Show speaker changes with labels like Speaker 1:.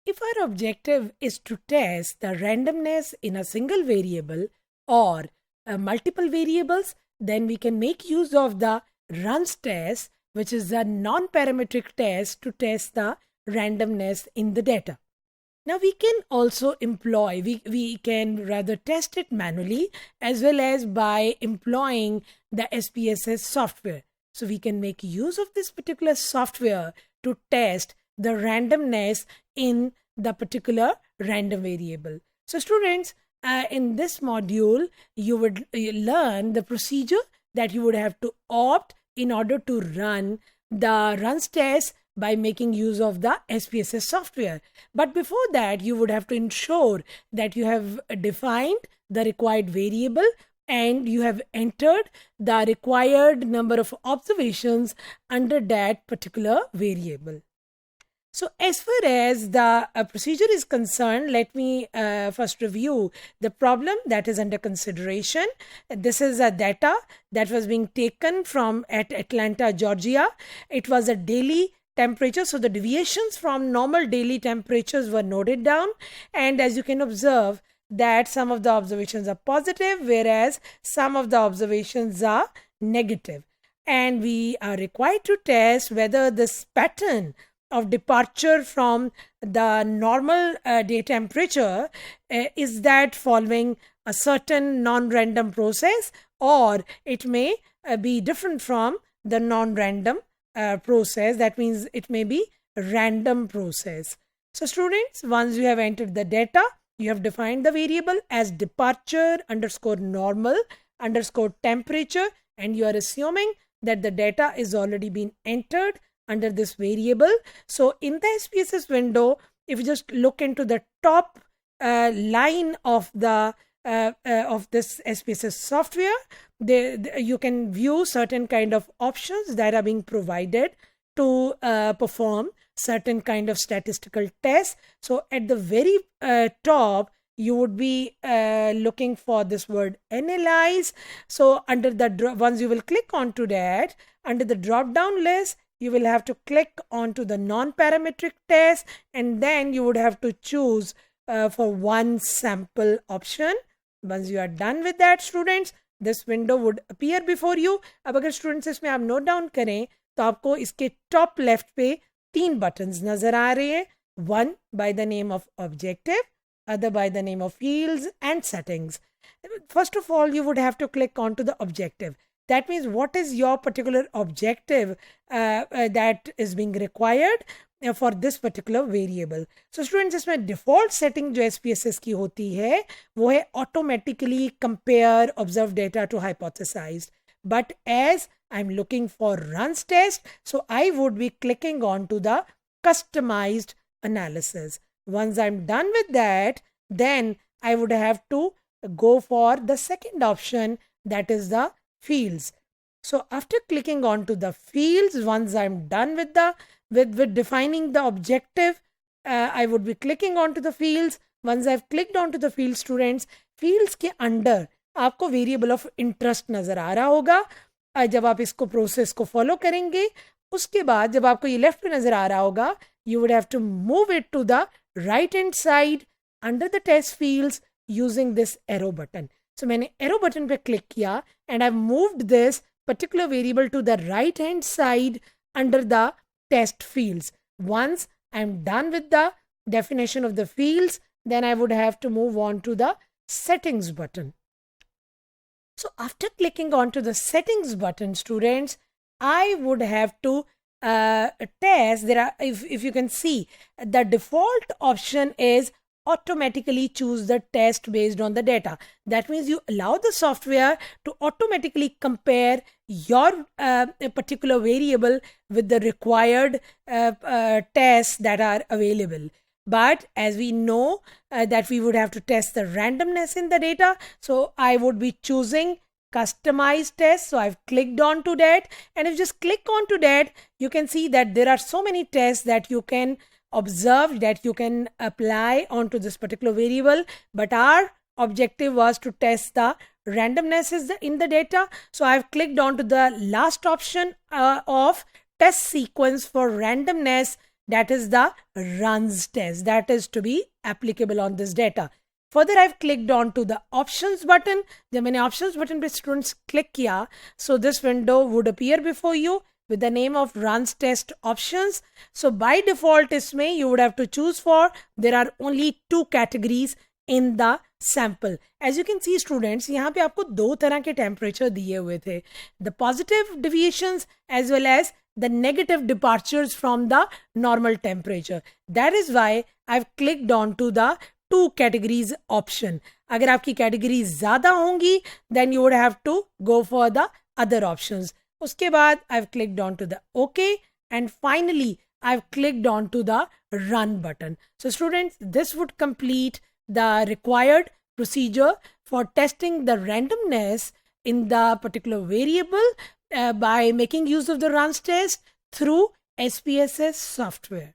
Speaker 1: If our objective is to test the randomness in a single variable or multiple variables, then we can make use of the runs test, which is a non-parametric test to test the randomness in the data. Now we can also employ, we can rather test it manually as well as by employing the SPSS software. So we can make use of this particular software to test the randomness in the particular random variable. So students, in this module, you would learn the procedure that you would have to opt in order to run the runs test by making use of the SPSS software. But before that, you would have to ensure that you have defined the required variable and you have entered the required number of observations under that particular variable. So as far as the procedure is concerned, let me first review the problem that is under consideration. This is a data that was being taken from at Atlanta, Georgia. It was a daily temperature, so the deviations from normal daily temperatures were noted down, and as you can observe that some of the observations are positive whereas some of the observations are negative, and we are required to test whether this pattern of departure from the normal day temperature is that following a certain non-random process, or it may be different from the non-random process. That means it may be random process. So students, once you have entered the data, you have defined the variable as departure underscore normal underscore temperature, and you are assuming that the data is already been entered under this variable. So in the SPSS window, if you just look into the top line of the of this SPSS software, you can view certain kind of options that are being provided to perform certain kind of statistical tests. So at the very top, you would be looking for this word analyze. So under the once you will click onto that, under the drop down list, you will have to click onto the non-parametric test, and then you would have to choose for one sample option. Once you are done with that, students, this window would appear before you. अब अगर students इसमें आप note down करें तो आपको इसके top left पे 3 buttons नजर आ रहे हैं. One by the name of objective, other by the name of fields and settings. First of all, you would have to click onto the objective. That means what is your particular objective that is being required for this particular variable. So students, इसमें default setting जो SPSS की होती है वो है automatically compare observed data to hypothesized. But as I'm looking for runs test, so I would be clicking on to the customized analysis. Once I'm done with that, then I would have to go for the second option, that is the fields. So after clicking on to the fields, once I'm done with the with defining the objective, I would be clicking on to the fields. Once I've clicked on to the field, students, fields के under आपको variable of interest नजर आ रहा होगा. जब आप इसको process को follow करेंगे, उसके बाद जब आपको ये लेफ्ट पे नजर आ रहा होगा, you would have to move it to the right hand side under the test fields using this arrow button. So मैंने arrow button पे क्लिक किया and I've moved this particular variable to the right hand side under the test fields. Once I'm done with the definition of the fields, then I would have to move on to the settings button. So after clicking on to the settings button, students, I would have to test. There are, if you can see, the default option is automatically choose the test based on the data. That means you allow the software to automatically compare your particular variable with the required tests that are available. But as we know that we would have to test the randomness in the data, so I would be choosing customized tests. So I've clicked on to that, and if you just click on to that, you can see that there are so many tests that you can observe, that you can apply onto this particular variable. But our objective was to test the randomness in the data. So I've clicked on to the last option of test sequence for randomness that is the runs test that is to be applicable on this data. Further, I've clicked on to the options button. जब मैंने options button पे students click किया, so this window would appear before you with the name of runs test options. So by default इसमें you would have to choose for, there are only 2 categories in the sample. As you can see students, यहाँ पे आपको 2 तरह के temperature दिए हुए थे. The positive deviations as well as the negative departures from the normal temperature. That is why I've clicked on to the 2 categories option. अगर आपकी categories ज़्यादा होंगी, then you would have to go for the other options. उसके बाद I've clicked on to the OK, and finally I've clicked on to the run button. So students, this would complete the required procedure for testing the randomness in the particular variable by making use of the runs test through SPSS software.